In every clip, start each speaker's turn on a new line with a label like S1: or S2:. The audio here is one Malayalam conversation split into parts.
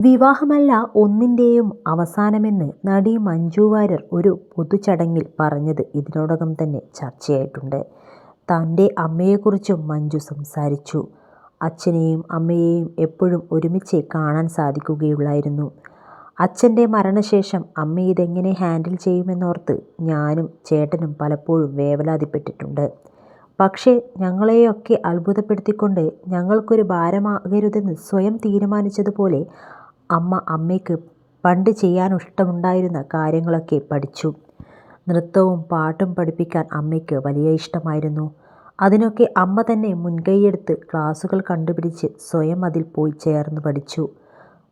S1: വിവാഹമല്ല ഒന്നിൻ്റെയും അവസാനമെന്ന് നടി മഞ്ജു വാര്യർ ഒരു പൊതുചടങ്ങിൽ പറഞ്ഞത് ഇതിനോടകം തന്നെ ചർച്ചയായിട്ടുണ്ട്. തൻ്റെ അമ്മയെക്കുറിച്ചും മഞ്ജു സംസാരിച്ചു. അച്ഛനെയും അമ്മയെയും എപ്പോഴും ഒരുമിച്ച് കാണാൻ സാധിക്കുകയുള്ളായിരുന്നു. അച്ഛൻ്റെ മരണശേഷം അമ്മ ഇതെങ്ങനെ ഹാൻഡിൽ ചെയ്യുമെന്നോർത്ത് ഞാനും ചേട്ടനും പലപ്പോഴും വേവലാതിപ്പെട്ടിട്ടുണ്ട്. പക്ഷേ ഞങ്ങളെയൊക്കെ അത്ഭുതപ്പെടുത്തിക്കൊണ്ട് ഞങ്ങൾക്കൊരു ഭാരമാകരുതെന്ന് സ്വയം തീരുമാനിച്ചതുപോലെ അമ്മ അമ്മയ്ക്ക് പണ്ട് ചെയ്യാനിഷ്ടമുണ്ടായിരുന്ന കാര്യങ്ങളൊക്കെ പഠിച്ചു. നൃത്തവും പാട്ടും പഠിപ്പിക്കാൻ അമ്മയ്ക്ക് വലിയ ഇഷ്ടമായിരുന്നു. അതിനൊക്കെ അമ്മ തന്നെ മുൻകൈയെടുത്ത് ക്ലാസുകൾ കണ്ടുപിടിച്ച് സ്വയം അതിൽ പോയി ചേർന്ന് പഠിച്ചു.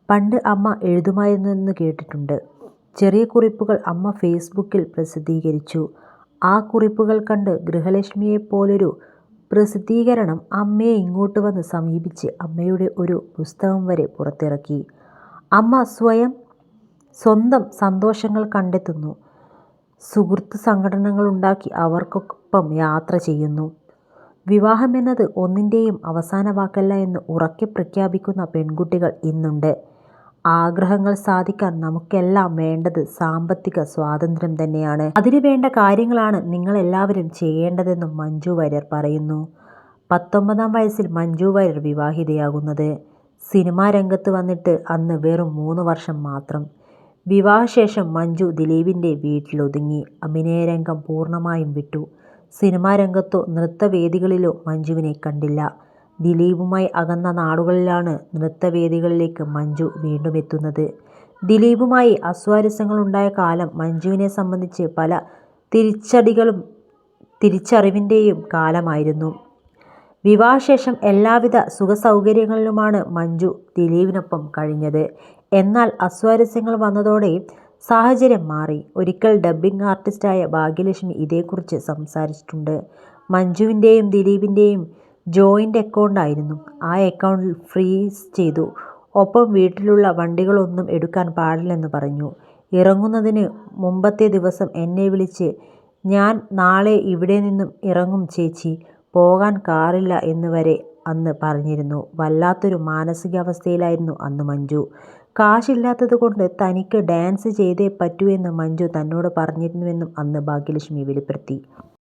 S1: പണ്ട് അമ്മ എഴുതുമായിരുന്നെന്ന് കേട്ടിട്ടുണ്ട്. ചെറിയ കുറിപ്പുകൾ അമ്മ ഫേസ്ബുക്കിൽ പ്രസിദ്ധീകരിച്ചു. ആ കുറിപ്പുകൾ കണ്ട് ഗൃഹലക്ഷ്മിയെപ്പോലൊരു പ്രസിദ്ധീകരണം അമ്മയെ ഇങ്ങോട്ട് വന്ന് സമീപിച്ച് അമ്മയുടെ ഒരു പുസ്തകം വരെ പുറത്തിറക്കി. അമ്മ സ്വന്തം സന്തോഷങ്ങൾ കണ്ടെത്തുന്നു. സുഹൃത്ത് സംഘടനകളുണ്ടാക്കി അവർക്കൊപ്പം യാത്ര ചെയ്യുന്നു. വിവാഹമെന്നത് ഒന്നിൻ്റെയും അവസാന വാക്കല്ല എന്ന് ഉറക്കെ പ്രഖ്യാപിക്കുന്ന പെൺകുട്ടികൾ ഇന്നുണ്ട്. ആഗ്രഹങ്ങൾ സാധിക്കാൻ നമുക്കെല്ലാം വേണ്ടത് സാമ്പത്തിക സ്വാതന്ത്ര്യം തന്നെയാണ്. അതിനു വേണ്ട കാര്യങ്ങളാണ് നിങ്ങളെല്ലാവരും ചെയ്യേണ്ടതെന്നും മഞ്ജു വാര്യർ പറയുന്നു. 19-ാം വയസ്സിൽ മഞ്ജു വാര്യർ വിവാഹിതയാകുന്നത്. സിനിമാ രംഗത്ത് വന്നിട്ട് അന്ന് വെറും 3 വർഷം മാത്രം. വിവാഹശേഷം മഞ്ജു ദിലീപിൻ്റെ വീട്ടിലൊതുങ്ങി. അഭിനയരംഗം പൂർണ്ണമായും വിട്ടു. സിനിമാ രംഗത്തോ നൃത്തവേദികളിലോ മഞ്ജുവിനെ കണ്ടില്ല. ദിലീപുമായി അകന്ന നാളുകളിലാണ് നൃത്തവേദികളിലേക്ക് മഞ്ജു വീണ്ടും എത്തുന്നത്. ദിലീപുമായി അസ്വാരസ്യങ്ങളുണ്ടായ കാലം മഞ്ജുവിനെ സംബന്ധിച്ച് പല തിരിച്ചറിവിൻ്റെയും കാലമായിരുന്നു. വിവാഹശേഷം എല്ലാവിധ സുഖസൗകര്യങ്ങളിലുമാണ് മഞ്ജു ദിലീപിനൊപ്പം കഴിഞ്ഞത്. എന്നാൽ അസ്വാരസ്യങ്ങൾ വന്നതോടെ സാഹചര്യം മാറി. ഒരിക്കൽ ഡബ്ബിംഗ് ആർട്ടിസ്റ്റായ ഭാഗ്യലക്ഷ്മി ഇതേക്കുറിച്ച് സംസാരിച്ചിട്ടുണ്ട്. മഞ്ജുവിൻ്റെയും ദിലീപിൻ്റെയും ജോയിൻ്റ് അക്കൗണ്ട് ആയിരുന്നു. ആ അക്കൗണ്ടിൽ ഫ്രീസ് ചെയ്തു. ഒപ്പം വീട്ടിലുള്ള വണ്ടികളൊന്നും എടുക്കാൻ പാടില്ലെന്ന് പറഞ്ഞു. ഇറങ്ങുന്നതിന് മുമ്പത്തെ ദിവസം എന്നെ വിളിച്ച് "ഞാൻ നാളെ ഇവിടെ നിന്നും ഇറങ്ങും ചേച്ചി, പോകാൻ കാറില്ല" എന്ന് വരെ അന്ന് പറഞ്ഞിരുന്നു. വല്ലാത്തൊരു മാനസികാവസ്ഥയിലായിരുന്നു അന്ന് മഞ്ജു. കാശില്ലാത്തത് കൊണ്ട് തനിക്ക് ഡാൻസ് ചെയ്തേ പറ്റൂ എന്ന് മഞ്ജു തന്നോട് പറഞ്ഞിരുന്നുവെന്നും അന്ന് ഭാഗ്യലക്ഷ്മി വെളിപ്പെടുത്തി.